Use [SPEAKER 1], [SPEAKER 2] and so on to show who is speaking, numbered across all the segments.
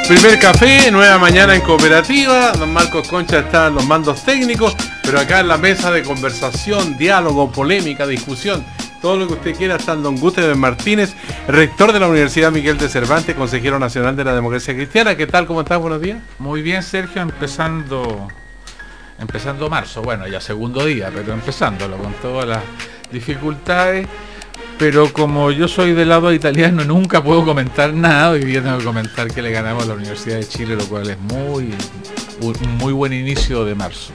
[SPEAKER 1] Primer café, nueva mañana en cooperativa. Don Marcos Concha está en los mandos técnicos, pero acá en la mesa de conversación, diálogo, polémica, discusión, todo lo que usted quiera, está don Gutenberg Martínez, rector de la Universidad Miguel de Cervantes, consejero nacional de la democracia cristiana. ¿Qué tal? ¿Cómo estás? Buenos días.
[SPEAKER 2] Muy bien, Sergio, empezando marzo, bueno, ya segundo día, pero empezándolo con todas las dificultades. Pero como yo soy del lado italiano, nunca puedo comentar nada. Hoy día tengo que comentar que le ganamos a la Universidad de Chile, lo cual es un muy buen inicio de marzo.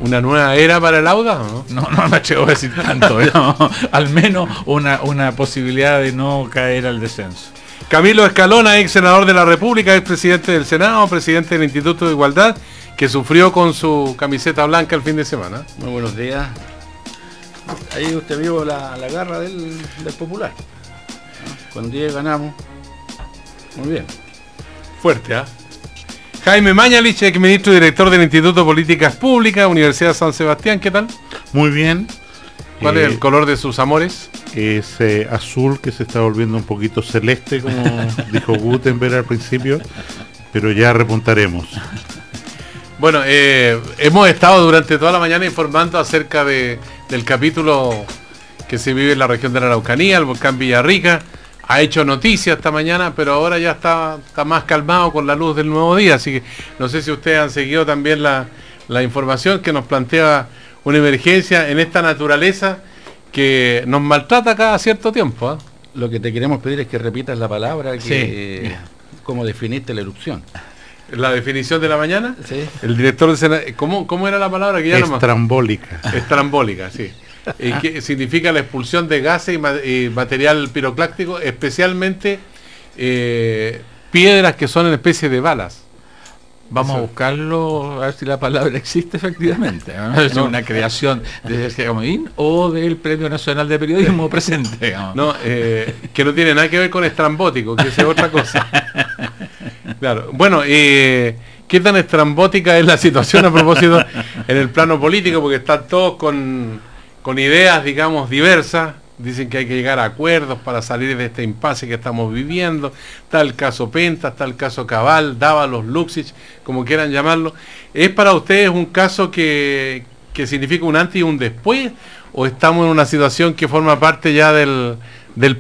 [SPEAKER 1] ¿Una nueva era para el Auda o no?
[SPEAKER 2] No me atrevo a decir tanto, no. Al menos una posibilidad de no caer al descenso.
[SPEAKER 1] Camilo Escalona, ex senador de la República, ex presidente del Senado, presidente del Instituto de Igualdad, que sufrió con su camiseta blanca el fin de semana.
[SPEAKER 3] Muy buenos días. Ahí usted vio la garra del Popular. Con 10 ganamos. Muy bien.
[SPEAKER 1] Fuerte, ¿ah? Jaime Mañalich, ex ministro y director del Instituto de Políticas Públicas, Universidad de San Sebastián. ¿Qué tal?
[SPEAKER 4] Muy bien.
[SPEAKER 1] ¿Cuál es el color de sus amores?
[SPEAKER 4] Es azul, que se está volviendo un poquito celeste, como dijo Gutenberg al principio, pero ya repuntaremos.
[SPEAKER 1] Bueno, hemos estado durante toda la mañana informando acerca del capítulo que se vive en la región de la Araucanía, el volcán Villarrica. Ha hecho noticia esta mañana, pero ahora ya está más calmado con la luz del nuevo día. Así que no sé si ustedes han seguido también la información que nos plantea una emergencia en esta naturaleza que nos maltrata cada cierto tiempo, ¿eh?
[SPEAKER 3] Lo que te queremos pedir es que repitas la palabra,
[SPEAKER 1] Sí.
[SPEAKER 3] cómo definiste la erupción.
[SPEAKER 1] La definición de la mañana,
[SPEAKER 3] Sí.
[SPEAKER 1] el director de Senado, ¿cómo era la palabra que ya no más?
[SPEAKER 4] Estrambólica.
[SPEAKER 1] Estrambólica, sí. Que significa la expulsión de gases y material piroclástico, especialmente piedras que son en especie de balas.
[SPEAKER 2] Vamos a buscarlo, a ver si la palabra existe efectivamente, ¿no? Es una creación de Gamín o del Premio Nacional de Periodismo presente, digamos.
[SPEAKER 1] No, que no tiene nada que ver con estrambótico, que es otra cosa. Claro. Bueno, ¿qué tan estrambótica es la situación a propósito en el plano político? Porque están todos con ideas, digamos, diversas. Dicen que hay que llegar a acuerdos para salir de este impasse que estamos viviendo. Está el caso Penta, está el caso Cabal, Dávalos, Luxich, como quieran llamarlo. ¿Es para ustedes un caso que significa un antes y un después? ¿O estamos en una situación que forma parte ya del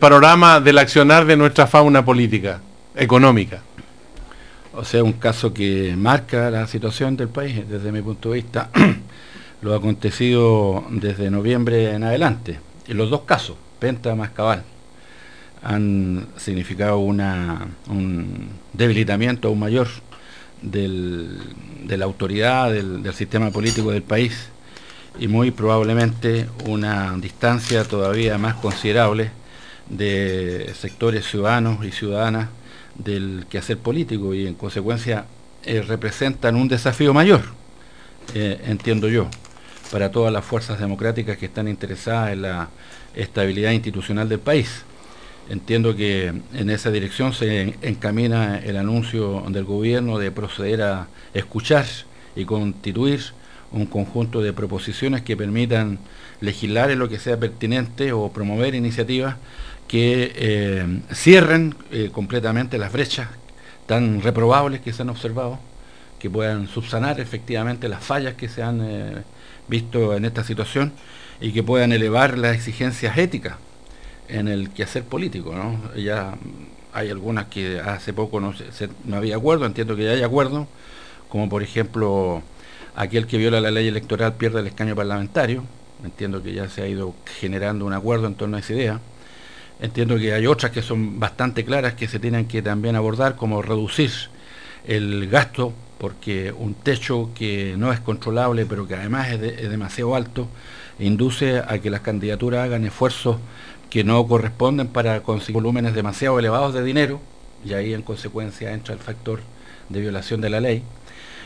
[SPEAKER 1] panorama del accionar de nuestra fauna política, económica?
[SPEAKER 3] O sea, un caso que marca la situación del país desde mi punto de vista. Lo ha acontecido desde noviembre en adelante. Y los dos casos, Penta más Cabal, han significado un debilitamiento aún mayor de la autoridad del sistema político del país y muy probablemente una distancia todavía más considerable de sectores ciudadanos y ciudadanas del quehacer político y en consecuencia representan un desafío mayor, entiendo yo, para todas las fuerzas democráticas que están interesadas en la estabilidad institucional del país. Entiendo que en esa dirección se encamina el anuncio del gobierno de proceder a escuchar y constituir un conjunto de proposiciones que permitan legislar en lo que sea pertinente o promover iniciativas que cierren completamente las brechas tan reprobables que se han observado, que puedan subsanar efectivamente las fallas que se han visto en esta situación y que puedan elevar las exigencias éticas en el quehacer político, ¿no? Ya hay algunas que hace poco no había acuerdo, entiendo que ya hay acuerdo, como por ejemplo aquel que viola la ley electoral pierde el escaño parlamentario. Entiendo que ya se ha ido generando un acuerdo en torno a esa idea. Entiendo que hay otras que son bastante claras que se tienen que también abordar, como reducir el gasto, porque un techo que no es controlable, pero que además es demasiado alto, induce a que las candidaturas hagan esfuerzos que no corresponden para conseguir volúmenes demasiado elevados de dinero, y ahí en consecuencia entra el factor de violación de la ley.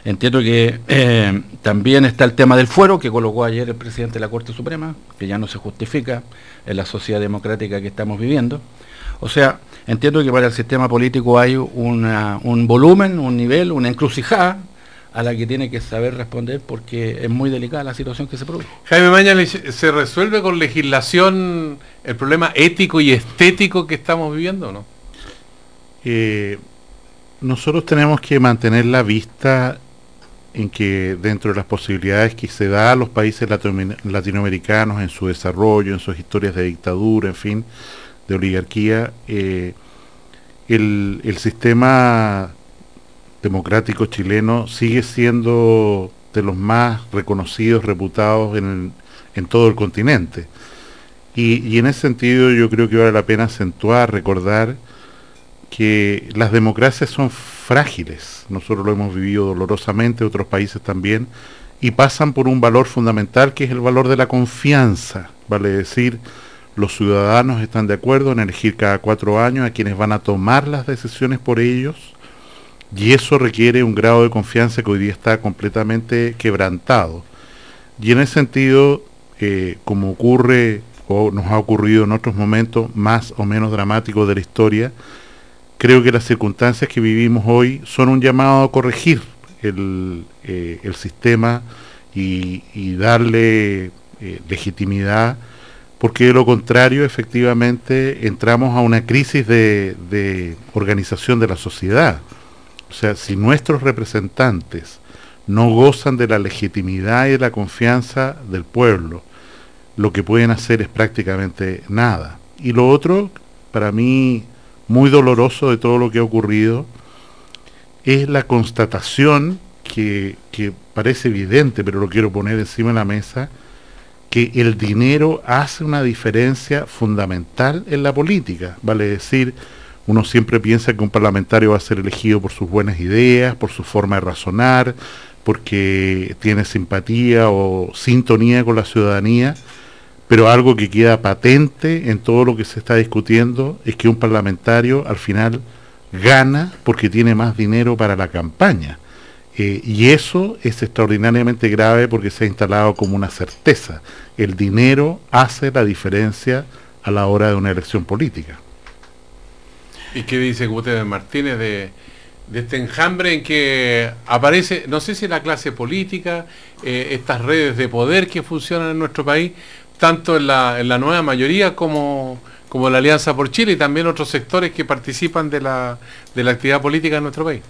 [SPEAKER 3] Entiendo que también está el tema del fuero que colocó ayer el presidente de la Corte Suprema, que ya no se justifica en la sociedad democrática que estamos viviendo. O sea, entiendo que para el sistema político hay un volumen, un nivel, una encrucijada a la que tiene que saber responder porque es muy delicada la situación que se produce.
[SPEAKER 1] Jaime Mañalich, ¿se resuelve con legislación el problema ético y estético que estamos viviendo o no?
[SPEAKER 4] nosotros tenemos que mantener la vista en que dentro de las posibilidades que se da a los países latinoamericanos en su desarrollo, en sus historias de dictadura, en fin, de oligarquía, el sistema democrático chileno sigue siendo de los más reconocidos, reputados en todo el continente. Y en ese sentido yo creo que vale la pena acentuar, recordar que las democracias son frágiles. Nosotros lo hemos vivido dolorosamente, otros países también, y pasan por un valor fundamental que es el valor de la confianza. Vale decir, los ciudadanos están de acuerdo en elegir cada 4 años a quienes van a tomar las decisiones por ellos, y eso requiere un grado de confianza que hoy día está completamente quebrantado. Y en ese sentido, como ocurre o nos ha ocurrido en otros momentos más o menos dramáticos de la historia, creo que las circunstancias que vivimos hoy son un llamado a corregir el sistema y darle legitimidad, porque de lo contrario efectivamente entramos a una crisis de organización de la sociedad. O sea, si nuestros representantes no gozan de la legitimidad y de la confianza del pueblo, lo que pueden hacer es prácticamente nada. Y lo otro, para mí, muy doloroso de todo lo que ha ocurrido, es la constatación que parece evidente, pero lo quiero poner encima de la mesa, que el dinero hace una diferencia fundamental en la política. Vale decir, uno siempre piensa que un parlamentario va a ser elegido por sus buenas ideas, por su forma de razonar, porque tiene simpatía o sintonía con la ciudadanía, pero algo que queda patente en todo lo que se está discutiendo es que un parlamentario al final gana porque tiene más dinero para la campaña. Y eso es extraordinariamente grave porque se ha instalado como una certeza. El dinero hace la diferencia a la hora de una elección política.
[SPEAKER 1] ¿Y qué dice Gutiérrez Martínez de este enjambre en que aparece, no sé si la clase política, estas redes de poder que funcionan en nuestro país, tanto en la nueva mayoría como la Alianza por Chile y también otros sectores que participan de la actividad política en nuestro país?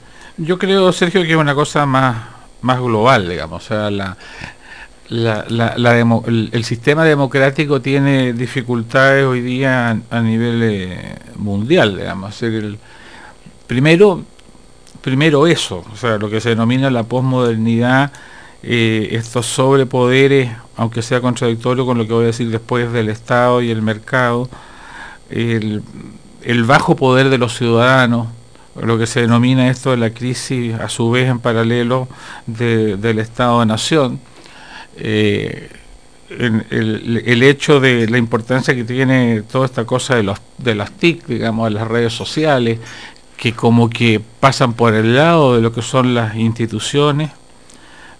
[SPEAKER 2] Yo creo, Sergio, que es una cosa más global, digamos. O sea, el sistema democrático tiene dificultades hoy día a nivel mundial, digamos. Primero eso, o sea, lo que se denomina la posmodernidad, estos sobrepoderes, aunque sea contradictorio con lo que voy a decir después del Estado y el mercado, el bajo poder de los ciudadanos, lo que se denomina esto de la crisis, a su vez en paralelo del Estado-Nación, el hecho de la importancia que tiene toda esta cosa de las TIC, digamos, de las redes sociales, que como que pasan por el lado de lo que son las instituciones.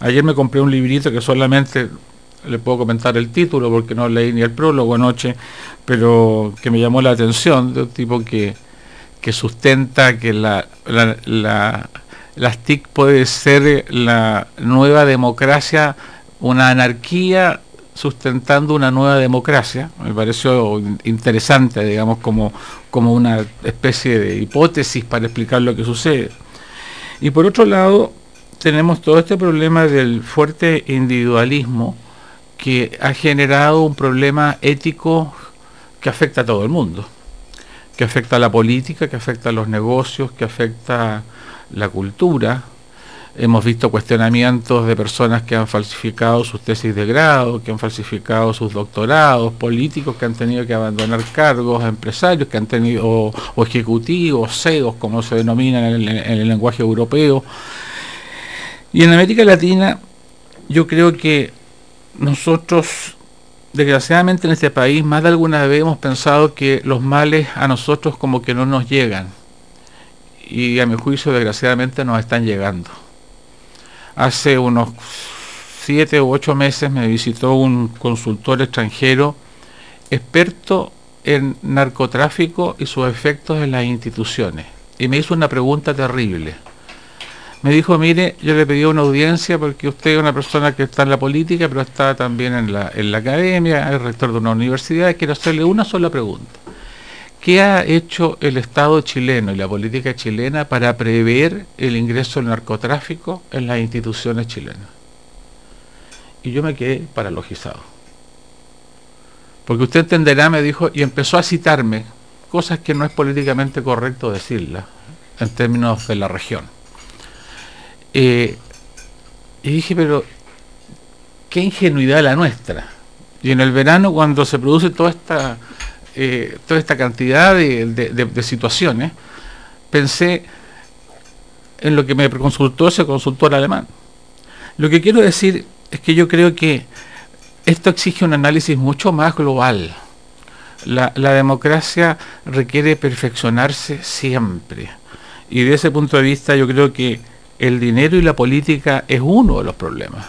[SPEAKER 2] Ayer me compré un librito que solamente le puedo comentar el título porque no leí ni el prólogo anoche, pero que me llamó la atención, de un tipo que sustenta que las TIC puede ser la nueva democracia, una anarquía sustentando una nueva democracia. Me pareció interesante, digamos, como una especie de hipótesis para explicar lo que sucede. Y por otro lado, tenemos todo este problema del fuerte individualismo que ha generado un problema ético que afecta a todo el mundo, que afecta a la política, que afecta a los negocios, que afecta la cultura. Hemos visto cuestionamientos de personas que han falsificado sus tesis de grado, que han falsificado sus doctorados, políticos que han tenido que abandonar cargos, empresarios que han tenido, o ejecutivos, CEOs, como se denomina en el lenguaje europeo. Y en América Latina, yo creo que nosotros, desgraciadamente en este país, más de alguna vez hemos pensado que los males a nosotros como que no nos llegan. Y a mi juicio, desgraciadamente, nos están llegando. Hace unos 7 u 8 meses me visitó un consultor extranjero experto en narcotráfico y sus efectos en las instituciones. Y me hizo una pregunta terrible. Me dijo, mire, yo le pedí una audiencia porque usted es una persona que está en la política, pero está también en la academia, es rector de una universidad, y quiero hacerle una sola pregunta. ¿qué ha hecho el Estado chileno y la política chilena para prever el ingreso del narcotráfico en las instituciones chilenas? Y yo me quedé paralogizado. Porque usted entenderá, me dijo, y empezó a citarme cosas que no es políticamente correcto decirlas en términos de la región. Y dije, pero qué ingenuidad la nuestra. Y en el verano, cuando se produce toda esta cantidad de situaciones, pensé en lo que me consultó ese consultor alemán. Lo que quiero decir es que yo creo que esto exige un análisis mucho más global. La democracia requiere perfeccionarse siempre. Y de ese punto de vista yo creo que el dinero y la política es uno de los problemas.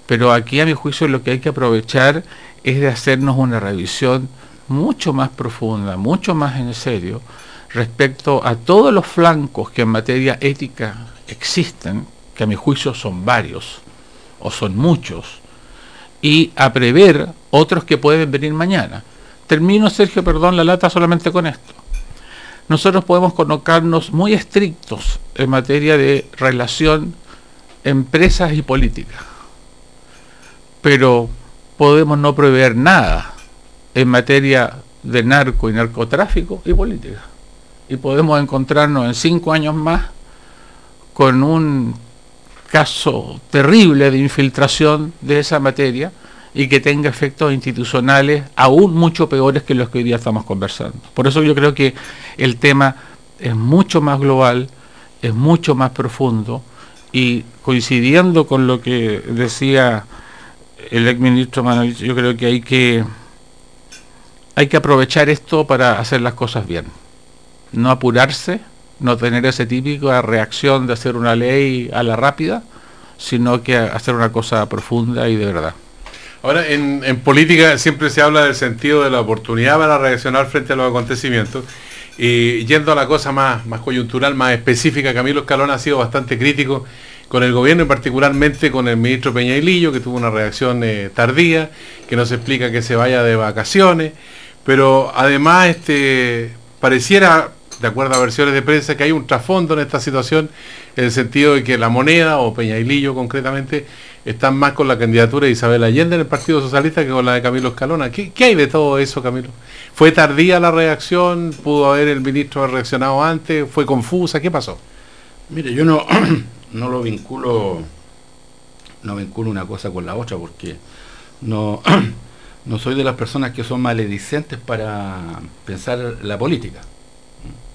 [SPEAKER 2] Pero aquí, a mi juicio, lo que hay que aprovechar es de hacernos una revisión mucho más profunda, mucho más en serio, respecto a todos los flancos que en materia ética existen, que a mi juicio son varios, o son muchos, y a prever otros que pueden venir mañana. Termino, Sergio, perdón, la lata solamente con esto. Nosotros podemos colocarnos muy estrictos en materia de relación empresas y política, pero podemos no prever nada en materia de narco y narcotráfico y política. Y podemos encontrarnos en 5 años más con un caso terrible de infiltración de esa materia y que tenga efectos institucionales aún mucho peores que los que hoy día estamos conversando. Por eso yo creo que el tema es mucho más global, es mucho más profundo, y coincidiendo con lo que decía el exministro Manuel, yo creo que hay que aprovechar esto para hacer las cosas bien. No apurarse, no tener esa típica reacción de hacer una ley a la rápida, sino que hacer una cosa profunda y de verdad.
[SPEAKER 1] Ahora, en política siempre se habla del sentido de la oportunidad para reaccionar frente a los acontecimientos. Y yendo a la cosa más coyuntural, más específica, Camilo Escalona ha sido bastante crítico con el gobierno y particularmente con el ministro Peñailillo, que tuvo una reacción tardía, que nos explica que se vaya de vacaciones, pero además pareciera, de acuerdo a versiones de prensa, que hay un trasfondo en esta situación, en el sentido de que la moneda, o Peñailillo concretamente, están más con la candidatura de Isabel Allende en el Partido Socialista que con la de Camilo Escalona. ¿Qué hay de todo eso, Camilo? ¿Fue tardía la reacción? ¿Pudo haber el ministro reaccionado antes? ¿Fue confusa? ¿Qué pasó?
[SPEAKER 3] Mire, yo no lo vinculo, no vinculo una cosa con la otra, porque no soy de las personas que son maledicentes para pensar la política.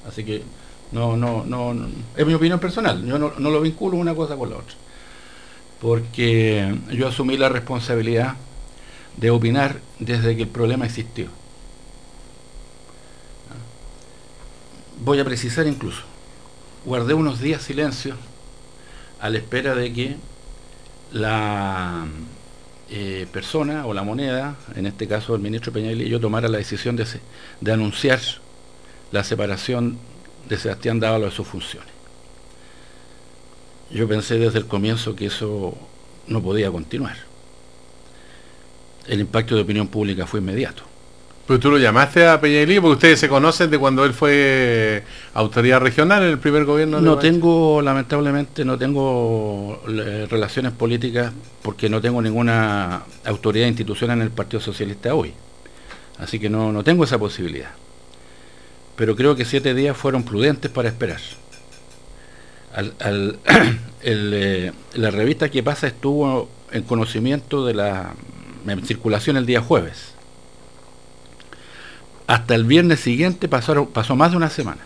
[SPEAKER 3] Así que no, es mi opinión personal. Yo no lo vinculo una cosa con la otra, porque yo asumí la responsabilidad de opinar desde que el problema existió. Voy a precisar incluso, guardé unos días silencio a la espera de que la persona o la moneda, en este caso el ministro Peñailillo, tomara la decisión de anunciar la separación de Sebastián Dávalos de sus funciones. Yo pensé desde el comienzo que eso no podía continuar. El impacto de opinión pública fue inmediato.
[SPEAKER 1] Pero tú lo llamaste a Peñailillo porque ustedes se conocen de cuando él fue autoridad regional en el primer gobierno.
[SPEAKER 3] Lamentablemente no tengo relaciones políticas, porque no tengo ninguna autoridad institucional en el Partido Socialista hoy. Así que no tengo esa posibilidad. Pero creo que 7 días fueron prudentes para esperar. La revista Que Pasa estuvo en conocimiento de la circulación el día jueves. Hasta el viernes siguiente pasó más de una semana.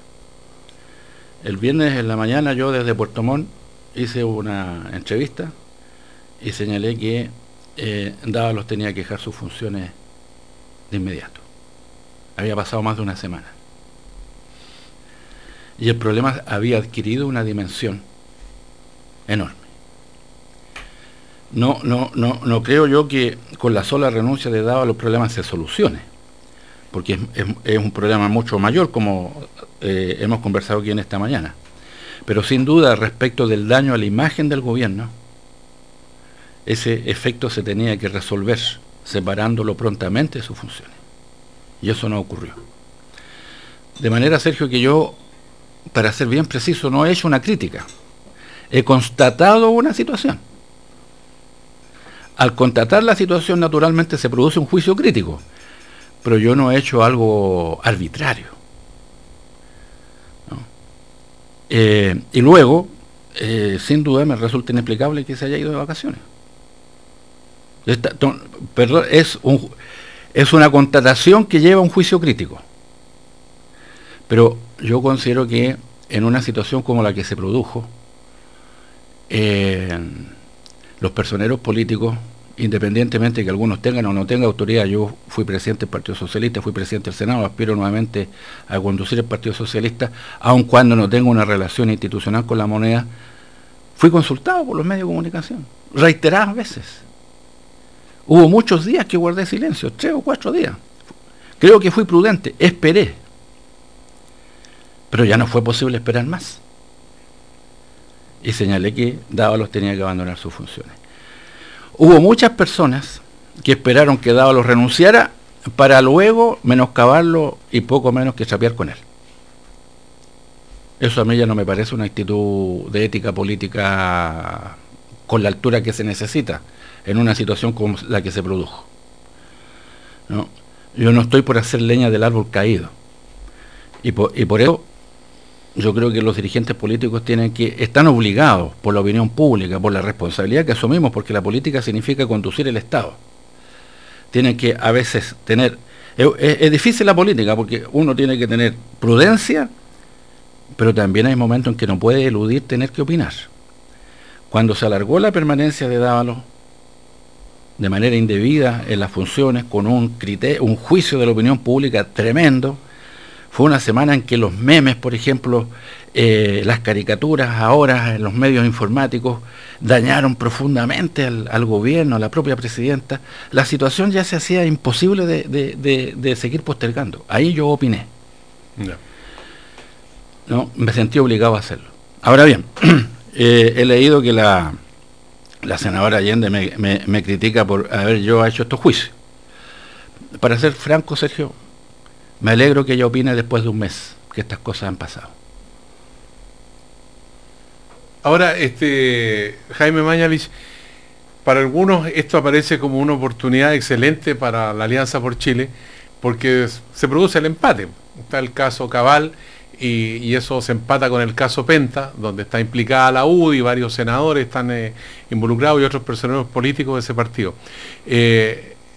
[SPEAKER 3] El viernes en la mañana yo desde Puerto Montt hice una entrevista y señalé que Dávalos tenía que dejar sus funciones de inmediato. Había pasado más de una semana. Y el problema había adquirido una dimensión enorme. No creo yo que con la sola renuncia de Dávalos los problemas se solucionen, porque es un problema mucho mayor, como hemos conversado aquí en esta mañana. Pero sin duda, respecto del daño a la imagen del gobierno, ese efecto se tenía que resolver separándolo prontamente de sus funciones. Y eso no ocurrió. De manera, Sergio, que yo, para ser bien preciso, no he hecho una crítica. He constatado una situación. Al constatar la situación, naturalmente se produce un juicio crítico, pero yo no he hecho algo arbitrario, ¿no? Y luego, sin duda, me resulta inexplicable que se haya ido de vacaciones. Perdón, es una constatación que lleva a un juicio crítico. Pero yo considero que en una situación como la que se produjo, los personeros políticos, independientemente de que algunos tengan o no tengan autoridad, yo fui presidente del Partido Socialista, fui presidente del Senado, aspiro nuevamente a conducir el Partido Socialista, aun cuando no tengo una relación institucional con la moneda, fui consultado por los medios de comunicación, reiteradas veces. Hubo muchos días que guardé silencio, 3 o 4 días. Creo que fui prudente, esperé. Pero ya no fue posible esperar más. Y señalé que Dávalos tenía que abandonar sus funciones. Hubo muchas personas que esperaron que Dávalos renunciara para luego menoscabarlo y poco menos que chapear con él. Eso a mí ya no me parece una actitud de ética política con la altura que se necesita en una situación como la que se produjo, ¿no? Yo no estoy por hacer leña del árbol caído. Y por eso yo creo que los dirigentes políticos están obligados por la opinión pública, por la responsabilidad que asumimos, porque la política significa conducir el Estado. Tienen que a veces tener... Es difícil la política, porque uno tiene que tener prudencia, pero también hay momentos en que no puede eludir tener que opinar. Cuando se alargó la permanencia de Dávalos de manera indebida en las funciones, con un juicio de la opinión pública tremendo, fue una semana en que los memes, por ejemplo, las caricaturas ahora en los medios informáticos, dañaron profundamente al gobierno, a la propia presidenta. La situación ya se hacía imposible de seguir postergando. Ahí yo opiné. ¿No? Me sentí obligado a hacerlo. Ahora bien, he leído que la senadora Allende me critica por haber yo hecho estos juicios. Para ser franco, Sergio, me alegro que ella opine después de un mes que estas cosas han pasado.
[SPEAKER 1] Ahora, Jaime Mañalich, para algunos esto aparece como una oportunidad excelente para la Alianza por Chile, porque se produce el empate. Está el caso Cabal y eso se empata con el caso Penta, donde está implicada la UDI y varios senadores están involucrados y otros personeros políticos de ese partido.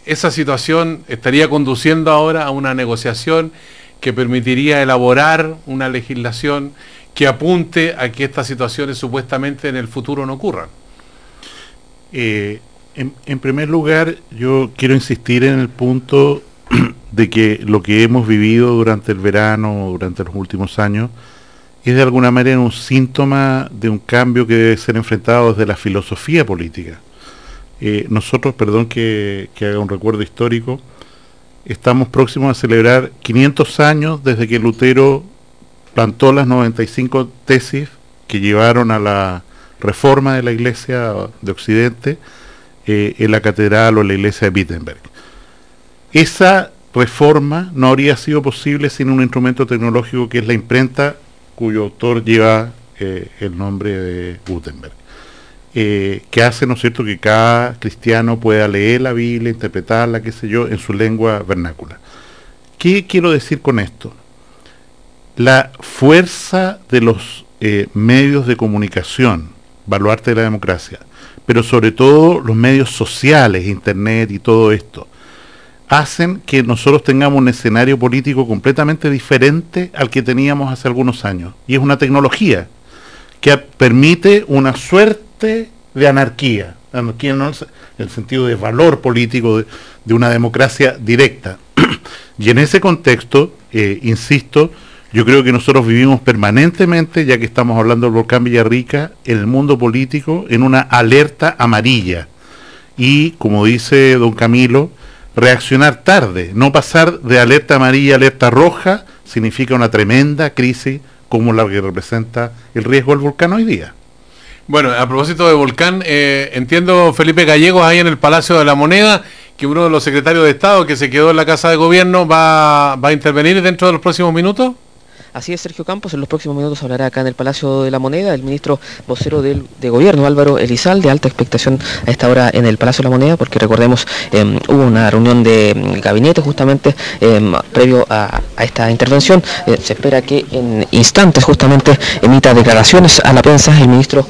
[SPEAKER 1] Esa situación estaría conduciendo ahora a una negociación que permitiría elaborar una legislación que apunte a que estas situaciones supuestamente en el futuro no ocurran.
[SPEAKER 4] En primer lugar, yo quiero insistir en el punto de que lo que hemos vivido durante el verano, durante los últimos años, es de alguna manera un síntoma de un cambio que debe ser enfrentado desde la filosofía política. Nosotros, perdón que haga un recuerdo histórico, estamos próximos a celebrar 500 años desde que Lutero plantó las 95 tesis que llevaron a la reforma de la Iglesia de Occidente en la catedral o en la iglesia de Wittenberg. Esa reforma no habría sido posible sin un instrumento tecnológico que es la imprenta, cuyo autor lleva el nombre de Gutenberg. Que hace, ¿no es cierto?, que cada cristiano pueda leer la Biblia, interpretarla, qué sé yo, en su lengua vernácula. ¿Qué quiero decir con esto? La fuerza de los medios de comunicación, baluarte de la democracia, pero sobre todo los medios sociales, internet y todo esto, hacen que nosotros tengamos un escenario político completamente diferente al que teníamos hace algunos años. Y es una tecnología que permite una suerte de anarquía no en el sentido de valor político de una democracia directa. Y en ese contexto, insisto, yo creo que nosotros vivimos permanentemente, ya que estamos hablando del volcán Villarrica, en el mundo político, en una alerta amarilla. Y, como dice don Camilo, reaccionar tarde, no pasar de alerta amarilla a alerta roja, significa una tremenda crisis como la que representa el riesgo del volcán hoy día.
[SPEAKER 1] Bueno, a propósito de volcán, entiendo, Felipe Gallegos, ahí en el Palacio de la Moneda, que uno de los secretarios de Estado que se quedó en la Casa de Gobierno va a intervenir dentro de los próximos minutos.
[SPEAKER 5] Así es, Sergio Campos. En los próximos minutos hablará acá en el Palacio de la Moneda el ministro vocero de Gobierno, Álvaro Elizalde. Alta expectación a esta hora en el Palacio de la Moneda, porque recordemos, hubo una reunión de gabinete justamente previo a esta intervención. Se espera que en instantes justamente emita declaraciones a la prensa el ministro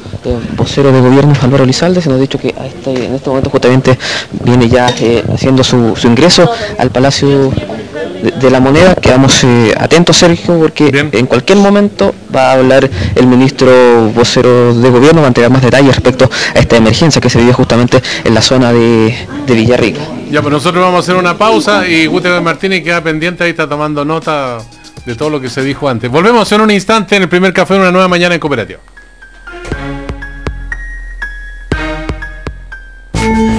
[SPEAKER 5] vocero de Gobierno, Álvaro Elizalde. Se nos ha dicho que en este momento justamente viene ya haciendo su ingreso al Palacio de la Moneda. Quedamos atentos, Sergio, porque bien, en cualquier momento va a hablar el ministro vocero de Gobierno, va a entregar más detalles respecto a esta emergencia que se vive justamente en la zona de Villarrica.
[SPEAKER 1] Ya, pues nosotros vamos a hacer una pausa y Gutiérrez Martínez queda pendiente, ahí está tomando nota de todo lo que se dijo antes. Volvemos en un instante en el primer café de una nueva mañana en Cooperativa.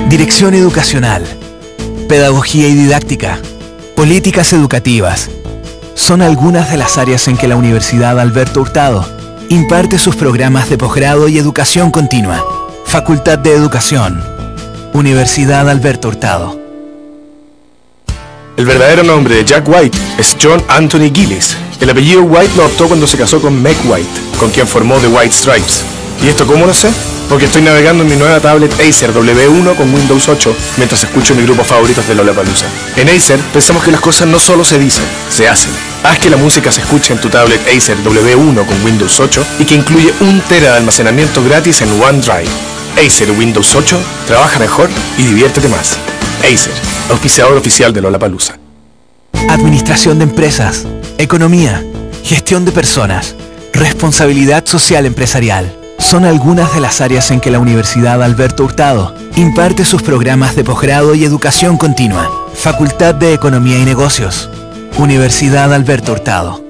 [SPEAKER 6] Dirección educacional, pedagogía y didáctica, políticas educativas, son algunas de las áreas en que la Universidad Alberto Hurtado imparte sus programas de posgrado y educación continua. Facultad de Educación, Universidad Alberto Hurtado.
[SPEAKER 7] El verdadero nombre de Jack White es John Anthony Gillis. El apellido White lo optó cuando se casó con Meg White, con quien formó The White Stripes. ¿Y esto cómo lo sé? Porque estoy navegando en mi nueva tablet Acer W1 con Windows 8 mientras escucho mis grupos favoritos de Lollapalooza. En Acer pensamos que las cosas no solo se dicen, se hacen. Haz que la música se escuche en tu tablet Acer W1 con Windows 8 y que incluye 1 TB de almacenamiento gratis en OneDrive. Acer Windows 8, trabaja mejor y diviértete más. Acer, auspiciador oficial de Lollapalooza.
[SPEAKER 6] Administración de empresas, economía, gestión de personas, responsabilidad social empresarial. Son algunas de las áreas en que la Universidad Alberto Hurtado imparte sus programas de posgrado y educación continua. Facultad de Economía y Negocios, Universidad Alberto Hurtado.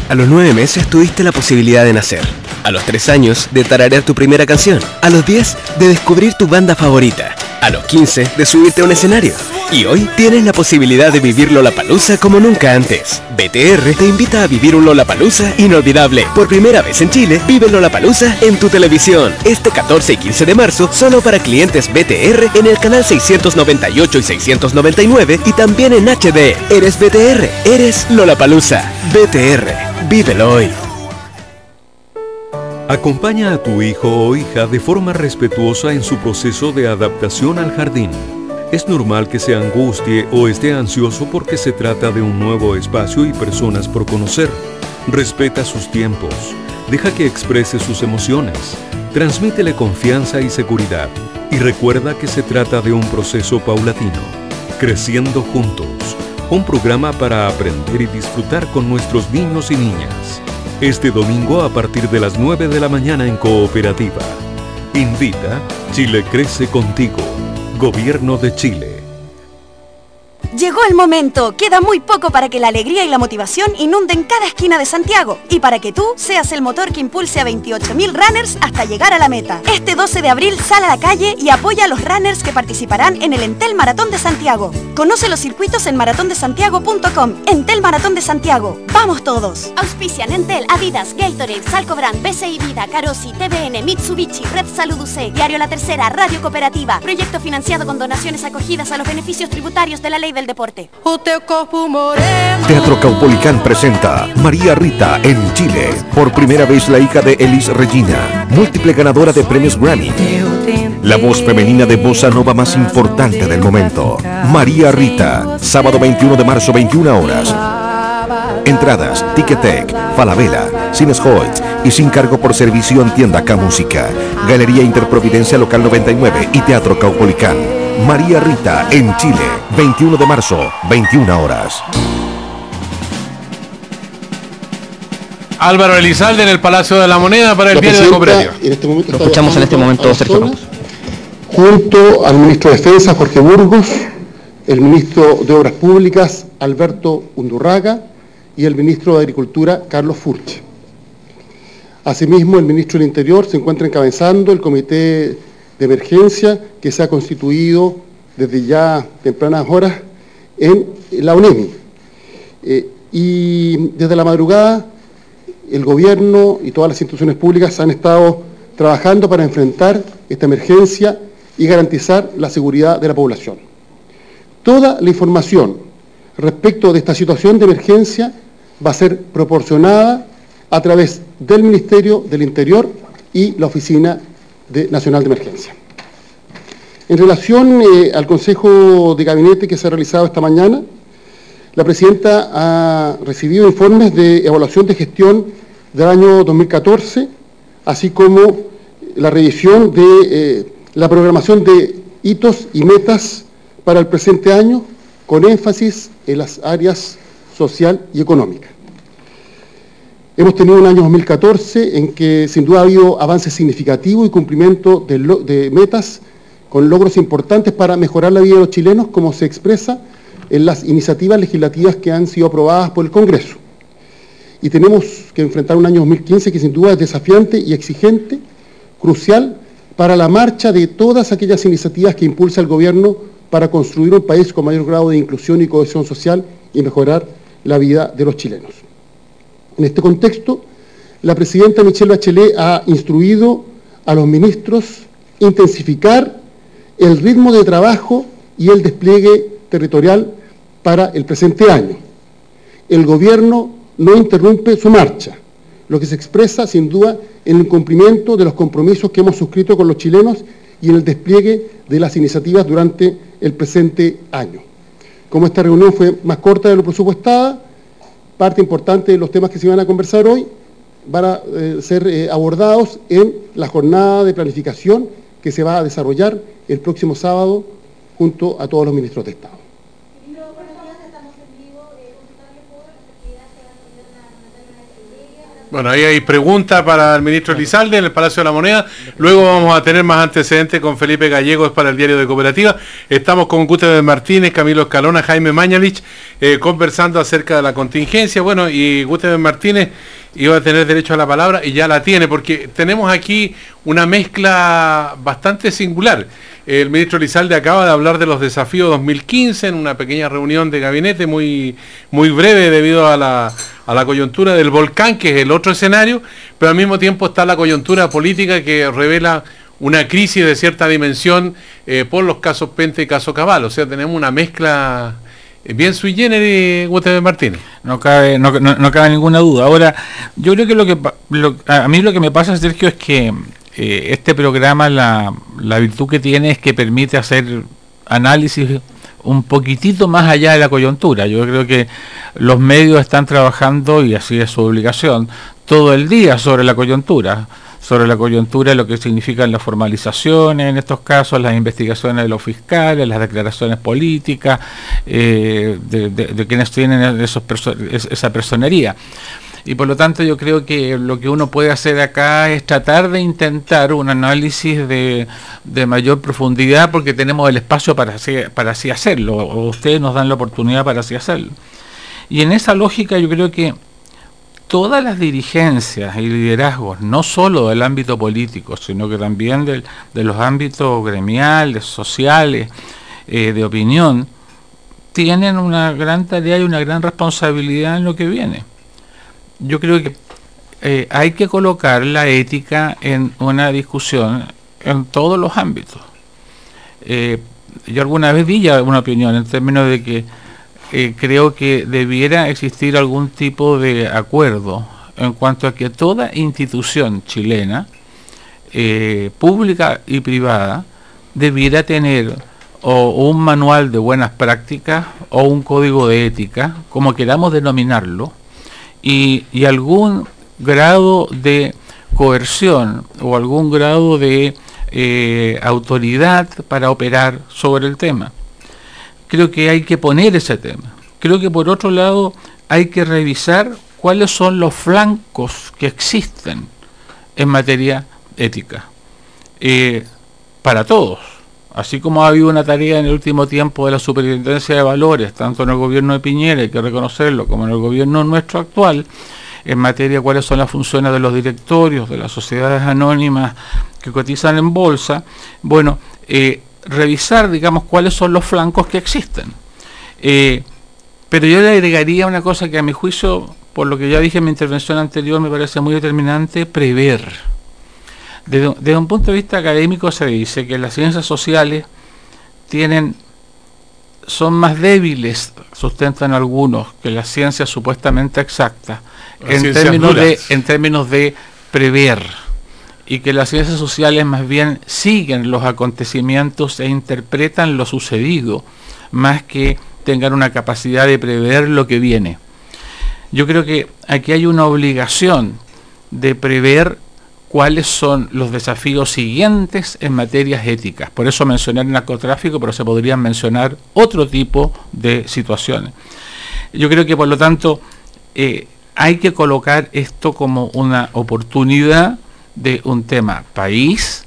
[SPEAKER 8] A los 9 meses tuviste la posibilidad de nacer. A los 3 años de tararear tu primera canción. A los 10 de descubrir tu banda favorita. A los 15 de subirte a un escenario. Y hoy tienes la posibilidad de vivir Lollapalooza como nunca antes. BTR te invita a vivir un Lollapalooza inolvidable. Por primera vez en Chile, vive Lollapalooza en tu televisión. Este 14 y 15 de marzo, solo para clientes BTR en el canal 698 y 699 y también en HD. Eres BTR, eres Lollapalooza. BTR, vívelo hoy.
[SPEAKER 9] Acompaña a tu hijo o hija de forma respetuosa en su proceso de adaptación al jardín. Es normal que se angustie o esté ansioso porque se trata de un nuevo espacio y personas por conocer. Respeta sus tiempos, deja que exprese sus emociones, transmítele confianza y seguridad y recuerda que se trata de un proceso paulatino. Creciendo Juntos, un programa para aprender y disfrutar con nuestros niños y niñas. Este domingo a partir de las 9 de la mañana en Cooperativa. Invita Chile Crece Contigo. Gobierno de Chile.
[SPEAKER 10] Llegó el momento, queda muy poco para que la alegría y la motivación inunden cada esquina de Santiago y para que tú seas el motor que impulse a 28.000 runners hasta llegar a la meta. Este 12 de abril sal a la calle y apoya a los runners que participarán en el Entel Maratón de Santiago. Conoce los circuitos en maratondesantiago.com. Entel Maratón de Santiago. ¡Vamos todos! Auspician Entel, Adidas, Gatorade, Salcobrand, BCI Vida, Carosi, TVN, Mitsubishi, Red Salud UC, Diario La Tercera, Radio Cooperativa. Proyecto financiado con donaciones acogidas a los beneficios tributarios de la Ley del Deporte.
[SPEAKER 11] Teatro Caupolicán presenta María Rita en Chile. Por primera vez la hija de Elis Regina, múltiple ganadora de premios Grammy. La voz femenina de bossa nova más importante del momento. María Rita, sábado 21 de marzo, 21 horas. Entradas, Ticketek, Falabella, Cines Hoyts y sin cargo por servicio en tienda K Música. Galería Interprovidencia Local 99 y Teatro Caupolicán. María Rita en Chile, 21 de marzo, 21 horas.
[SPEAKER 1] Álvaro Elizalde en el Palacio de la Moneda para el Diario de Cooperativa.
[SPEAKER 5] Lo escuchamos en este momento, Sergio Campos.
[SPEAKER 12] Junto al ministro de Defensa, Jorge Burgos, el ministro de Obras Públicas, Alberto Undurraga, y el ministro de Agricultura, Carlos Furche. Asimismo, el ministro del Interior se encuentra encabezando el comité de emergencia que se ha constituido desde ya tempranas horas en la UNEMI. Y desde la madrugada, el gobierno y todas las instituciones públicas han estado trabajando para enfrentar esta emergencia y garantizar la seguridad de la población. Toda la información respecto de esta situación de emergencia va a ser proporcionada a través del Ministerio del Interior y la Oficina Nacional de Emergencia. En relación al Consejo de Gabinete que se ha realizado esta mañana, la Presidenta ha recibido informes de evaluación de gestión del año 2014, así como la revisión de la programación de hitos y metas para el presente año, con énfasis en las áreas social y económica. Hemos tenido un año 2014 en que sin duda ha habido avances significativos y cumplimiento de metas con logros importantes para mejorar la vida de los chilenos, como se expresa en las iniciativas legislativas que han sido aprobadas por el Congreso. Y tenemos que enfrentar un año 2015 que sin duda es desafiante y exigente, crucial para la marcha de todas aquellas iniciativas que impulsa el Gobierno para construir un país con mayor grado de inclusión y cohesión social y mejorar la vida de los chilenos. En este contexto, la Presidenta Michelle Bachelet ha instruido a los ministros intensificar el ritmo de trabajo y el despliegue territorial para el presente año. El Gobierno no interrumpe su marcha, lo que se expresa sin duda en el cumplimiento de los compromisos que hemos suscrito con los chilenos y en el despliegue de las iniciativas durante el presente año. Como esta reunión fue más corta de lo presupuestada, parte importante de los temas que se van a conversar hoy van a ser abordados en la jornada de planificación que se va a desarrollar el próximo sábado junto a todos los ministros de Estado.
[SPEAKER 1] Bueno, ahí hay preguntas para el ministro Elizalde en el Palacio de la Moneda. Luego vamos a tener más antecedentes con Felipe Gallegos para el Diario de Cooperativa. Estamos con Gutiérrez Martínez, Camilo Escalona, Jaime Mañalich, conversando acerca de la contingencia. Bueno, y Gutiérrez Martínez iba a tener derecho a la palabra y ya la tiene, porque tenemos aquí una mezcla bastante singular. El ministro Elizalde acaba de hablar de los desafíos 2015 en una pequeña reunión de gabinete muy breve debido a la coyuntura del volcán, que es el otro escenario, pero al mismo tiempo está la coyuntura política que revela una crisis de cierta dimensión por los casos Penta y caso Cabal. O sea, tenemos una mezcla bien sui generis, Gutiérrez Martínez.
[SPEAKER 2] No cabe ninguna duda. Ahora, yo creo que a mí lo que me pasa, Sergio, es que este programa, la virtud que tiene es que permite hacer análisis un poquitito más allá de la coyuntura. Yo creo que los medios están trabajando, y así es su obligación, todo el día sobre la coyuntura, lo que significan las formalizaciones en estos casos, las investigaciones de los fiscales, las declaraciones políticas de quienes tienen esa personería. Y por lo tanto yo creo que lo que uno puede hacer acá es tratar de intentar un análisis de mayor profundidad, porque tenemos el espacio para así hacerlo, o ustedes nos dan la oportunidad para así hacerlo. Y en esa lógica yo creo que todas las dirigencias y liderazgos, no solo del ámbito político, sino que también de los ámbitos gremiales, sociales, de opinión, tienen una gran tarea y una gran responsabilidad en lo que viene. Yo creo que hay que colocar la ética en una discusión en todos los ámbitos. Yo alguna vez di ya una opinión en términos de que creo que debiera existir algún tipo de acuerdo en cuanto a que toda institución chilena, pública y privada, debiera tener o un manual de buenas prácticas o un código de ética, como queramos denominarlo, y algún grado de coerción o algún grado de autoridad para operar sobre el tema. Creo que hay que poner ese tema. Creo que por otro lado hay que revisar cuáles son los flancos que existen en materia ética para todos. Así como ha habido una tarea en el último tiempo de la Superintendencia de Valores, tanto en el gobierno de Piñera, hay que reconocerlo, como en el gobierno nuestro actual, en materia de cuáles son las funciones de los directorios, de las sociedades anónimas que cotizan en bolsa, bueno, revisar, digamos, cuáles son los flancos que existen. Pero yo le agregaría una cosa que a mi juicio, por lo que ya dije en mi intervención anterior, me parece muy determinante: prever. Desde un punto de vista académico se dice que las ciencias sociales tienen son más débiles, sustentan algunos, que la ciencia supuestamente exacta, en términos de prever, y que las ciencias sociales más bien siguen los acontecimientos e interpretan lo sucedido, más que tengan una capacidad de prever lo que viene. Yo creo que aquí hay una obligación de prever cuáles son los desafíos siguientes en materias éticas. Por eso mencioné el narcotráfico, pero se podrían mencionar otro tipo de situaciones. Yo creo que, por lo tanto, hay que colocar esto como una oportunidad de un tema país,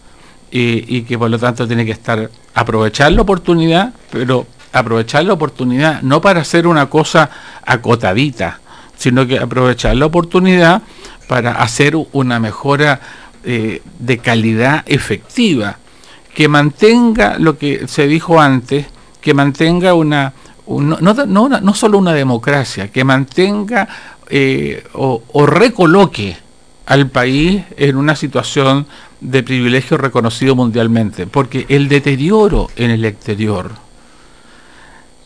[SPEAKER 2] y que, por lo tanto, tiene que aprovechar la oportunidad, pero aprovechar la oportunidad no para hacer una cosa acotadita, sino que aprovechar la oportunidad para hacer una mejora de calidad efectiva, que mantenga lo que se dijo antes, que mantenga no solo una democracia, que mantenga o recoloque al país en una situación de privilegio reconocido mundialmente, porque el deterioro en el exterior,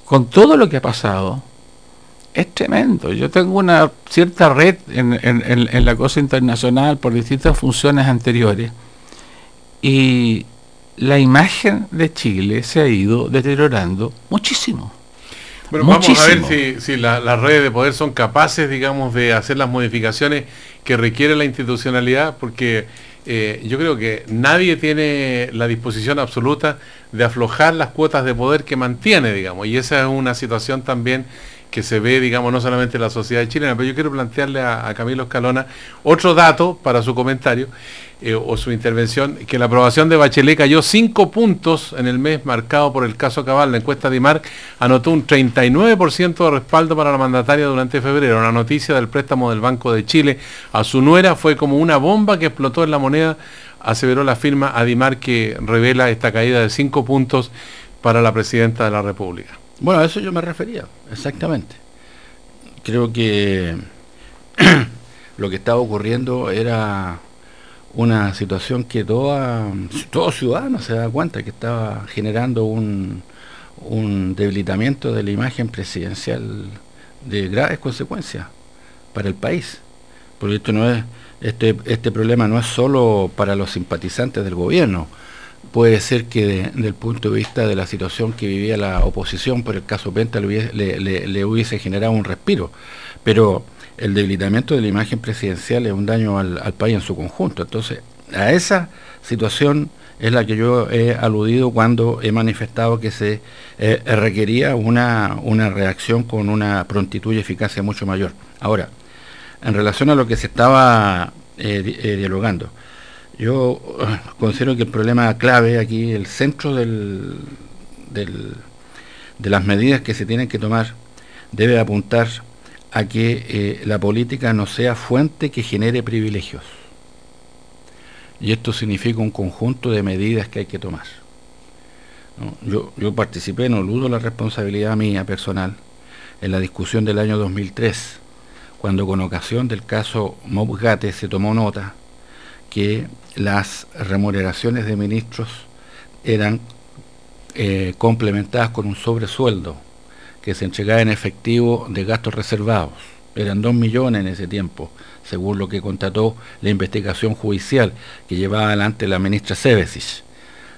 [SPEAKER 2] con todo lo que ha pasado, es tremendo. Yo tengo una cierta red en la cosa internacional por distintas funciones anteriores, y la imagen de Chile se ha ido deteriorando muchísimo.
[SPEAKER 1] Bueno, muchísimo. Vamos a ver si las redes de poder son capaces, digamos, de hacer las modificaciones que requiere la institucionalidad, porque yo creo que nadie tiene la disposición absoluta de aflojar las cuotas de poder que mantiene, digamos, y esa es una situación también que se ve, digamos, no solamente en la sociedad chilena. Pero yo quiero plantearle a Camilo Escalona otro dato para su comentario o su intervención, que la aprobación de Bachelet cayó 5 puntos en el mes marcado por el caso Cabal. La encuesta de IMARC anotó un 39% de respaldo para la mandataria durante febrero. La noticia del préstamo del Banco de Chile a su nuera fue como una bomba que explotó en La Moneda, aseveró la firma Adimar, que revela esta caída de 5 puntos para la presidenta de la República.
[SPEAKER 3] Bueno, a eso yo me refería, exactamente. Creo que lo que estaba ocurriendo era una situación que todo ciudadano se da cuenta que estaba generando un debilitamiento de la imagen presidencial de graves consecuencias para el país. Porque esto no es, este problema no es solo para los simpatizantes del gobierno. Puede ser que desde el punto de vista de la situación que vivía la oposición por el caso Penta le hubiese generado un respiro, pero el debilitamiento de la imagen presidencial es un daño al país en su conjunto. Entonces, a esa situación es la que yo he aludido cuando he manifestado que se requería una reacción con una prontitud y eficacia mucho mayor. Ahora, en relación a lo que se estaba dialogando, yo considero que el problema clave aquí, el centro de las medidas que se tienen que tomar, debe apuntar a que la política no sea fuente que genere privilegios. Y esto significa un conjunto de medidas que hay que tomar, ¿no? Yo participé, no eludo la responsabilidad mía personal, en la discusión del año 2003, cuando con ocasión del caso Mobgate se tomó nota que las remuneraciones de ministros eran complementadas con un sobresueldo que se entregaba en efectivo de gastos reservados. Eran 2 millones en ese tiempo, según lo que constató la investigación judicial que llevaba adelante la ministra Sebesich,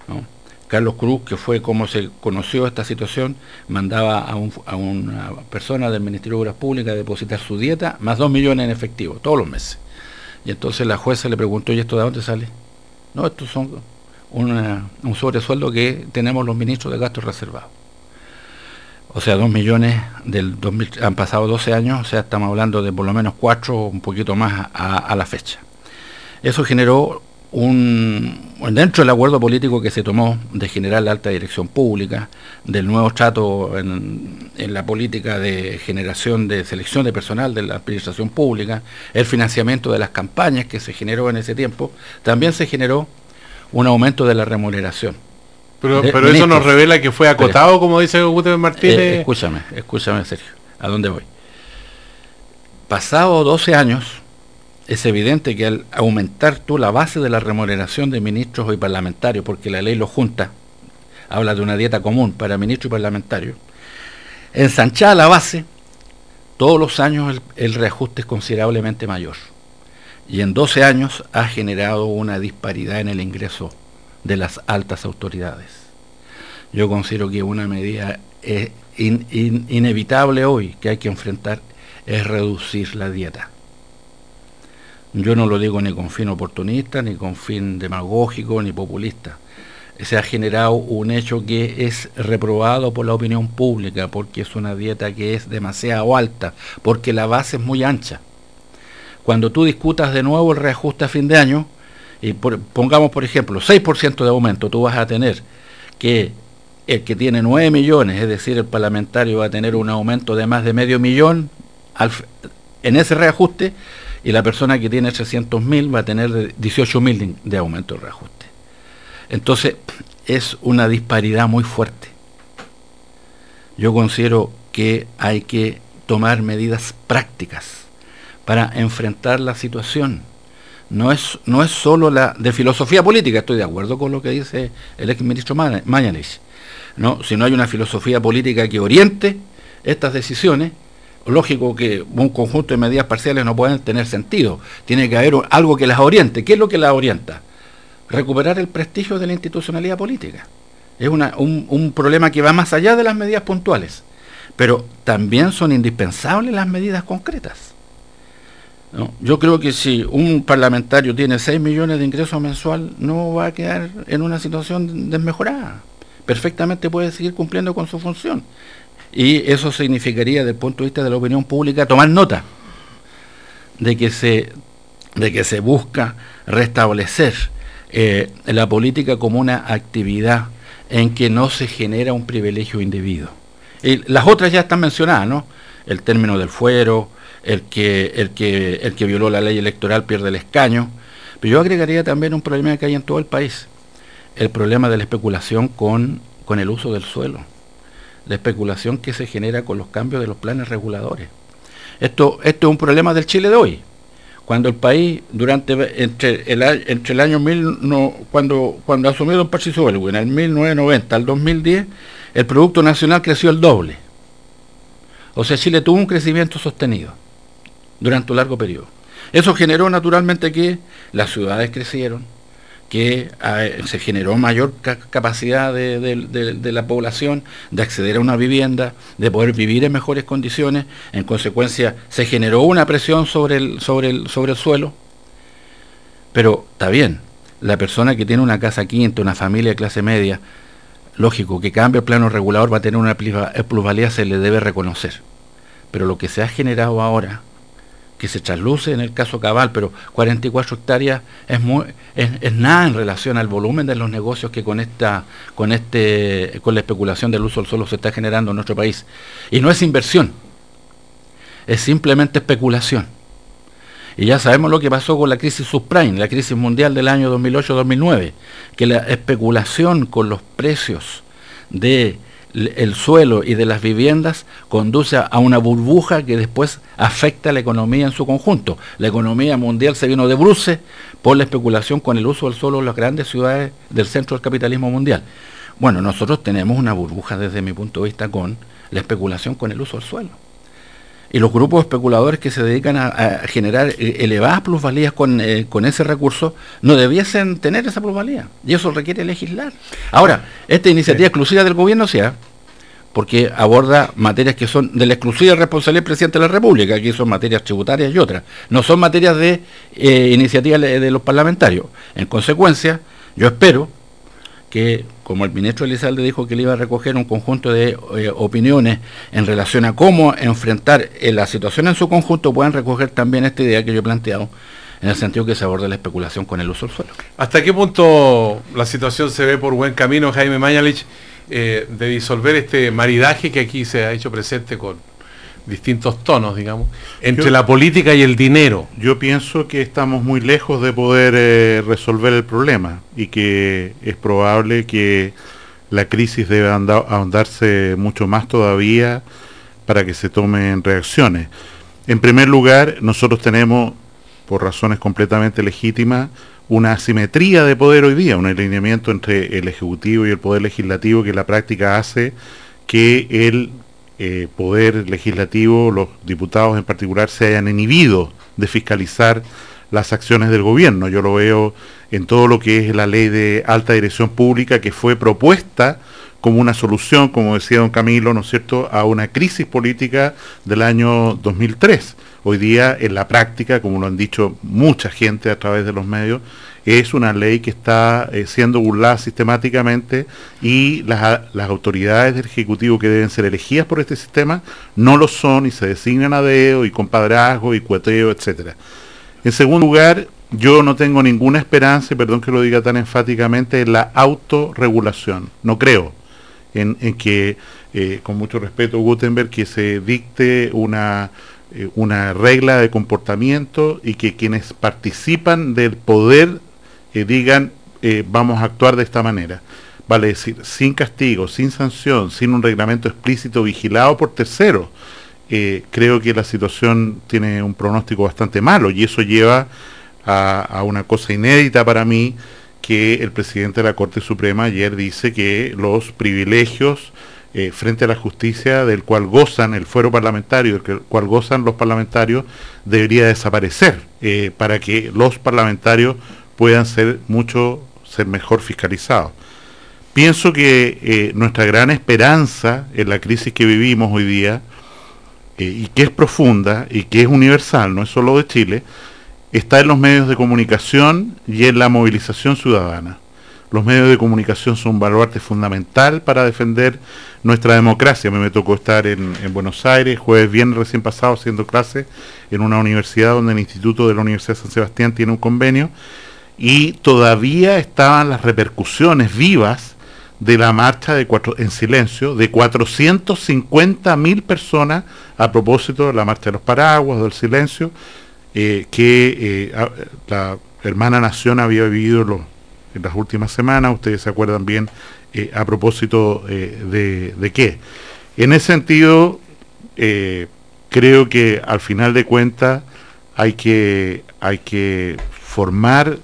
[SPEAKER 3] ¿no? Carlos Cruz, que fue como se conoció esta situación, mandaba a una persona del Ministerio de Obras Públicas a depositar su dieta más 2 millones en efectivo, todos los meses. Y entonces la jueza le preguntó, ¿y esto de dónde sale? No, estos son un sobresueldo que tenemos los ministros de gastos reservados. O sea, 2 millones del 2000, han pasado 12 años, o sea, estamos hablando de por lo menos 4 o un poquito más a la fecha. Eso generó dentro del acuerdo político que se tomó de generar la alta dirección pública, del nuevo trato en la política de generación de selección de personal de la administración pública, el financiamiento de las campañas que se generó en ese tiempo, también se generó un aumento de la remuneración.
[SPEAKER 1] Pero eso nos revela que fue acotado, como dice Gutiérrez Martínez.
[SPEAKER 3] Escúchame, Sergio, ¿a dónde voy? Pasado 12 años, es evidente que al aumentar tú la base de la remuneración de ministros y parlamentarios, porque la ley lo junta, habla de una dieta común para ministros y parlamentarios, Ensanchada la base, todos los años el reajuste es considerablemente mayor. Y en 12 años ha generado una disparidad en el ingreso de las altas autoridades. Yo considero que una medida inevitable hoy que hay que enfrentar es reducir la dieta. Yo no lo digo ni con fin oportunista, ni con fin demagógico, ni populista. Se ha generado un hecho que es reprobado por la opinión pública, porque es una dieta que es demasiado alta, porque la base es muy ancha. Cuando tú discutas de nuevo el reajuste a fin de año, y pongamos por ejemplo 6% de aumento, tú vas a tener que el que tiene 9 millones, es decir, el parlamentario va a tener un aumento de más de medio millón en ese reajuste, y la persona que tiene 300.000 va a tener 18.000 de aumento de reajuste. Entonces, es una disparidad muy fuerte. Yo considero que hay que tomar medidas prácticas para enfrentar la situación. No es solo la de filosofía política, estoy de acuerdo con lo que dice el exministro Mañalich, ¿no? Si no hay una filosofía política que oriente estas decisiones, lógico que un conjunto de medidas parciales no pueden tener sentido. Tiene que haber algo que las oriente. ¿Qué es lo que las orienta? Recuperar el prestigio de la institucionalidad política. Es un problema que va más allá de las medidas puntuales, pero también son indispensables las medidas concretas, ¿no? Yo creo que si un parlamentario tiene 6 millones de ingresos mensual, no va a quedar en una situación desmejorada. Perfectamente puede seguir cumpliendo con su función. Y eso significaría, desde el punto de vista de la opinión pública, tomar nota de que se busca restablecer la política como una actividad en que no se genera un privilegio indebido. Y las otras ya están mencionadas, ¿no? El término del fuero, el que violó la ley electoral pierde el escaño. Pero yo agregaría también un problema que hay en todo el país, el problema de la especulación con el uso del suelo, la especulación que se genera con los cambios de los planes reguladores. Esto es un problema del Chile de hoy. Cuando el país, entre el año cuando asumió don Patricio Aylwin, en el 1990 al 2010, el Producto Nacional creció el doble. O sea, Chile tuvo un crecimiento sostenido durante un largo periodo. Eso generó naturalmente que las ciudades crecieron, que se generó mayor capacidad de la población de acceder a una vivienda, de poder vivir en mejores condiciones. En consecuencia, se generó una presión sobre el suelo. Pero está bien, la persona que tiene una casa quinta, una familia de clase media, lógico, que cambie el plano regulador, va a tener una plusvalía, se le debe reconocer. Pero lo que se ha generado ahora, que se trasluce en el caso Cabal, pero 44 hectáreas es nada en relación al volumen de los negocios que con la especulación del uso del suelo se está generando en nuestro país. Y no es inversión, es simplemente especulación. Y ya sabemos lo que pasó con la crisis subprime, la crisis mundial del año 2008-2009, que la especulación con los precios del suelo y de las viviendas conduce a una burbuja que después afecta a la economía en su conjunto. La economía mundial se vino de bruces por la especulación con el uso del suelo en las grandes ciudades del centro del capitalismo mundial. Bueno, nosotros tenemos una burbuja desde mi punto de vista con la especulación con el uso del suelo. Y los grupos especuladores que se dedican a generar elevadas plusvalías con ese recurso no debiesen tener esa plusvalía. Y eso requiere legislar. Ahora, esta iniciativa exclusiva del gobierno porque aborda materias que son de la exclusiva responsabilidad del presidente de la República, aquí son materias tributarias y otras. No son materias de iniciativa de los parlamentarios. En consecuencia, yo espero que, como el ministro Elizalde dijo que le iba a recoger un conjunto de opiniones en relación a cómo enfrentar la situación en su conjunto, puedan recoger también esta idea que yo he planteado, en el sentido que se aborde la especulación con el uso del suelo.
[SPEAKER 1] ¿Hasta qué punto la situación se ve por buen camino, Jaime Mañalich, de disolver este maridaje que aquí se ha hecho presente con distintos tonos, digamos, entre la política y el dinero?
[SPEAKER 4] Yo pienso que estamos muy lejos de poder resolver el problema y que es probable que la crisis debe ahondarse mucho más todavía para que se tomen reacciones. En primer lugar, nosotros tenemos, por razones completamente legítimas, una asimetría de poder hoy día, un alineamiento entre el Ejecutivo y el Poder Legislativo que en la práctica hace que el poder legislativo, los diputados en particular, se hayan inhibido de fiscalizar las acciones del gobierno. Yo lo veo en todo lo que es la ley de alta dirección pública, que fue propuesta como una solución, como decía don Camilo, ¿no es cierto?, a una crisis política del año 2003. Hoy día, en la práctica, como lo han dicho mucha gente a través de los medios, es una ley que está siendo burlada sistemáticamente, y las autoridades del Ejecutivo, que deben ser elegidas por este sistema, no lo son y se designan a dedo y compadrazgo y cueteo, etcétera. En segundo lugar, yo no tengo ninguna esperanza, y perdón que lo diga tan enfáticamente, en la autorregulación. No creo en que, con mucho respeto, Gutenberg, que se dicte una regla de comportamiento y que quienes participan del poder digan vamos a actuar de esta manera. Vale decir, sin castigo, sin sanción, sin un reglamento explícito vigilado por terceros. Creo que la situación tiene un pronóstico bastante malo, y eso lleva a una cosa inédita para mí, que el presidente de la Corte Suprema ayer dice que los privilegios frente a la justicia del cual gozan el fuero parlamentario, del cual gozan los parlamentarios, debería desaparecer para que los parlamentarios puedan ser mejor fiscalizados. Pienso que nuestra gran esperanza en la crisis que vivimos hoy día, y que es profunda y que es universal, no es solo de Chile, está en los medios de comunicación y en la movilización ciudadana. Los medios de comunicación son un baluarte fundamental para defender nuestra democracia. A mí me tocó estar en Buenos Aires, viernes recién pasado, haciendo clases en una universidad donde el Instituto de la Universidad de San Sebastián tiene un convenio, y todavía estaban las repercusiones vivas de la marcha en silencio de 450.000 personas a propósito de la marcha de los paraguas, del silencio, que la hermana nación había vivido en las últimas semanas. Ustedes se acuerdan bien a propósito de qué. En ese sentido, creo que al final de cuentas hay que formar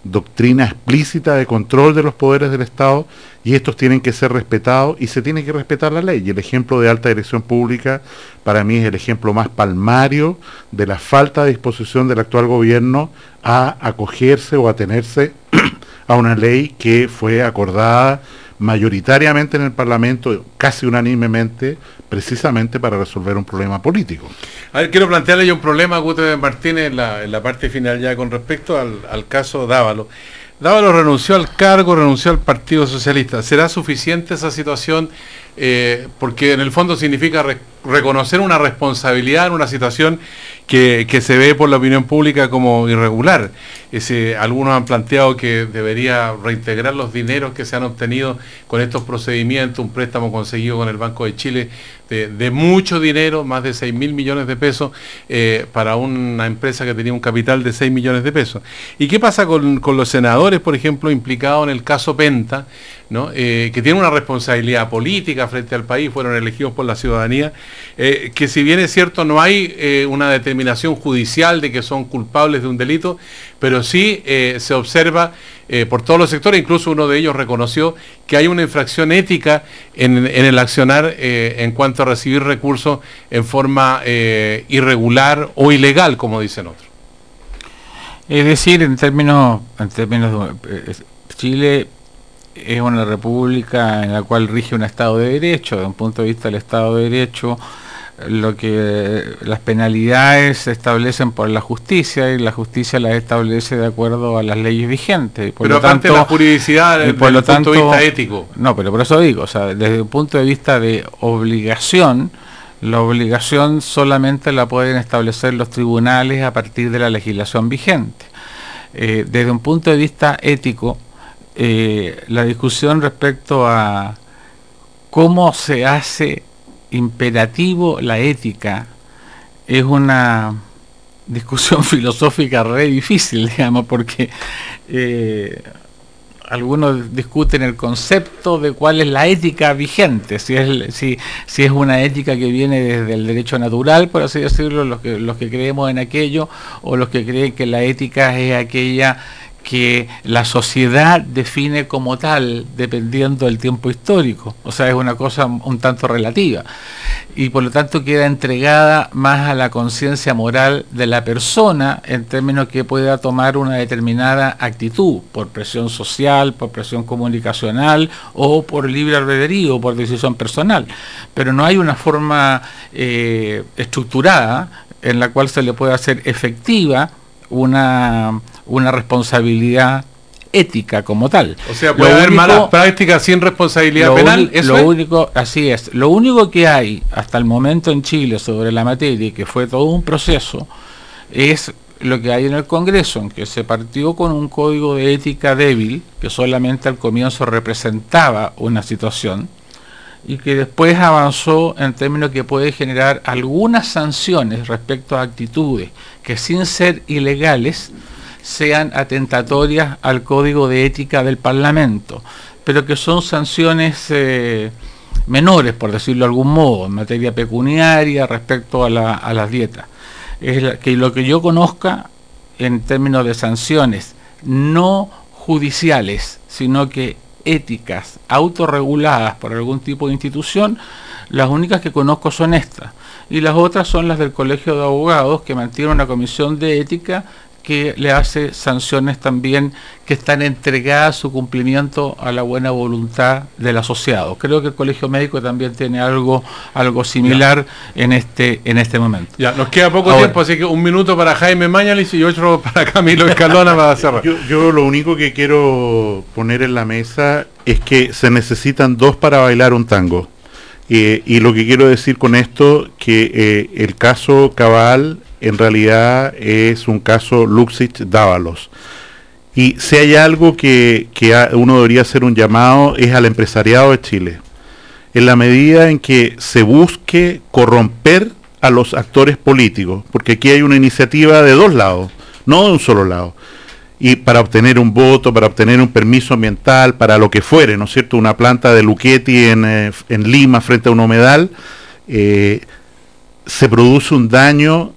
[SPEAKER 4] doctrina explícita de control de los poderes del Estado, y estos tienen que ser respetados y se tiene que respetar la ley. Y el ejemplo de alta dirección pública para mí es el ejemplo más palmario de la falta de disposición del actual gobierno a acogerse o atenerse a una ley que fue acordada mayoritariamente en el Parlamento, casi unánimemente, precisamente para resolver un problema político.
[SPEAKER 1] A ver, quiero plantearle yo un problema a Gutenberg Martínez en la parte final ya con respecto al caso Dávalos. Dávalos renunció al cargo, renunció al Partido Socialista. ¿Será suficiente esa situación? Porque en el fondo significa reconocer una responsabilidad en una situación que se ve por la opinión pública como irregular. Algunos han planteado que debería reintegrar los dineros que se han obtenido con estos procedimientos, un préstamo conseguido con el Banco de Chile de mucho dinero, más de 6.000 millones de pesos, para una empresa que tenía un capital de 6 millones de pesos. ¿Y qué pasa con los senadores, por ejemplo, implicados en el caso Penta, ¿no? Que tienen una responsabilidad política frente al país, fueron elegidos por la ciudadanía, que si bien es cierto no hay una determinación judicial de que son culpables de un delito, pero sí se observa por todos los sectores, incluso uno de ellos reconoció que hay una infracción ética en el accionar en cuanto a recibir recursos en forma irregular o ilegal, como dicen otros.
[SPEAKER 2] Es decir, en términos de Chile es una república en la cual rige un Estado de Derecho. Desde un punto de vista del Estado de Derecho, lo que las penalidades se establecen por la justicia, y la justicia las establece de acuerdo a las leyes vigentes.
[SPEAKER 1] Pero aparte la juridicidad desde el punto de vista ético.
[SPEAKER 2] No, pero por eso digo, o sea, desde un punto de vista de obligación, la obligación solamente la pueden establecer los tribunales a partir de la legislación vigente. Desde un punto de vista ético, la discusión respecto a cómo se hace imperativo la ética es una discusión filosófica re difícil, digamos, porque algunos discuten el concepto de cuál es la ética vigente, si es una ética que viene desde el derecho natural, por así decirlo, los que creemos en aquello, o los que creen que la ética es aquella que la sociedad define como tal dependiendo del tiempo histórico, o sea, es una cosa un tanto relativa, y por lo tanto queda entregada más a la conciencia moral de la persona en términos que pueda tomar una determinada actitud, por presión social, por presión comunicacional o por libre albedrío o por decisión personal, pero no hay una forma estructurada en la cual se le pueda hacer efectiva una responsabilidad ética como tal.
[SPEAKER 1] O sea, puede haber malas prácticas sin responsabilidad penal.
[SPEAKER 2] Así es. Lo único que hay hasta el momento en Chile sobre la materia, y que fue todo un proceso, es lo que hay en el Congreso, en que se partió con un código de ética débil, que solamente al comienzo representaba una situación, y que después avanzó en términos que puede generar algunas sanciones respecto a actitudes que, sin ser ilegales, sean atentatorias al código de ética del Parlamento, pero que son sanciones menores, por decirlo de algún modo, en materia pecuniaria respecto a las dietas. Que lo que yo conozca en términos de sanciones no judiciales, sino que éticas, autorreguladas por algún tipo de institución, las únicas que conozco son estas, y las otras son las del Colegio de Abogados, que mantiene una comisión de ética que le hace sanciones también que están entregadas su cumplimiento a la buena voluntad del asociado. Creo que el Colegio Médico también tiene algo similar en este momento.
[SPEAKER 1] Ya, nos queda poco tiempo, así que 1 minuto para Jaime Mañalich y 8 para Camilo Escalona para cerrar.
[SPEAKER 4] Yo lo único que quiero poner en la mesa es que se necesitan 2 para bailar un tango. Y lo que quiero decir con esto, que el caso Cabal en realidad es un caso Luxich-Dávalos. Y si hay algo que uno debería hacer un llamado, es al empresariado de Chile. En la medida en que se busque corromper a los actores políticos, porque aquí hay una iniciativa de 2 lados, no de un solo lado, y para obtener un voto, para obtener un permiso ambiental, para lo que fuere, ¿no es cierto?, una planta de Luchetti en Lima frente a un humedal, se produce un daño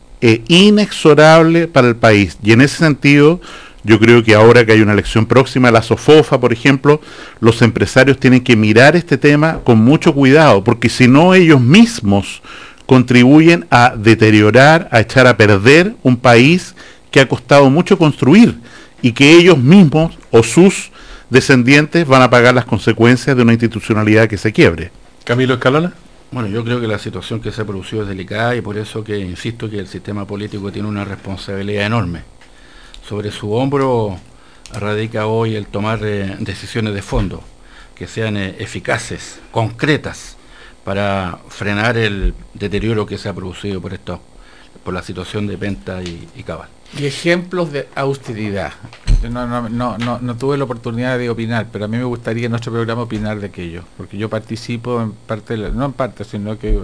[SPEAKER 4] inexorable para el país. Y en ese sentido, yo creo que ahora que hay una elección próxima, la SOFOFA, por ejemplo, los empresarios tienen que mirar este tema con mucho cuidado, porque si no, ellos mismos contribuyen a deteriorar, a echar a perder un país que ha costado mucho construir, y que ellos mismos o sus descendientes van a pagar las consecuencias de una institucionalidad que se quiebre.
[SPEAKER 1] Camilo Escalona.
[SPEAKER 3] Bueno, yo creo que la situación que se ha producido es delicada, y por eso que insisto que el sistema político tiene una responsabilidad enorme. Sobre su hombro radica hoy el tomar decisiones de fondo que sean eficaces, concretas, para frenar el deterioro que se ha producido por la situación de Penta y Cabal.
[SPEAKER 2] Y ejemplos de austeridad. No tuve la oportunidad de opinar, pero a mí me gustaría en nuestro programa opinar de aquello, porque yo participo en parte, no en parte, sino que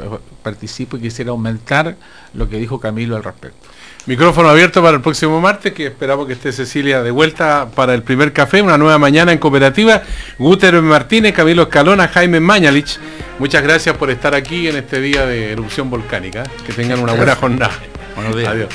[SPEAKER 2] participo y quisiera aumentar lo que dijo Camilo al respecto.
[SPEAKER 1] Micrófono abierto para el próximo martes, que esperamos que esté Cecilia de vuelta para el primer café, una nueva mañana en Cooperativa. Guter Martínez, Camilo Escalona, Jaime Mañalich, muchas gracias por estar aquí en este día de erupción volcánica. Que tengan una buena jornada.
[SPEAKER 3] Buenos días.
[SPEAKER 1] Adiós.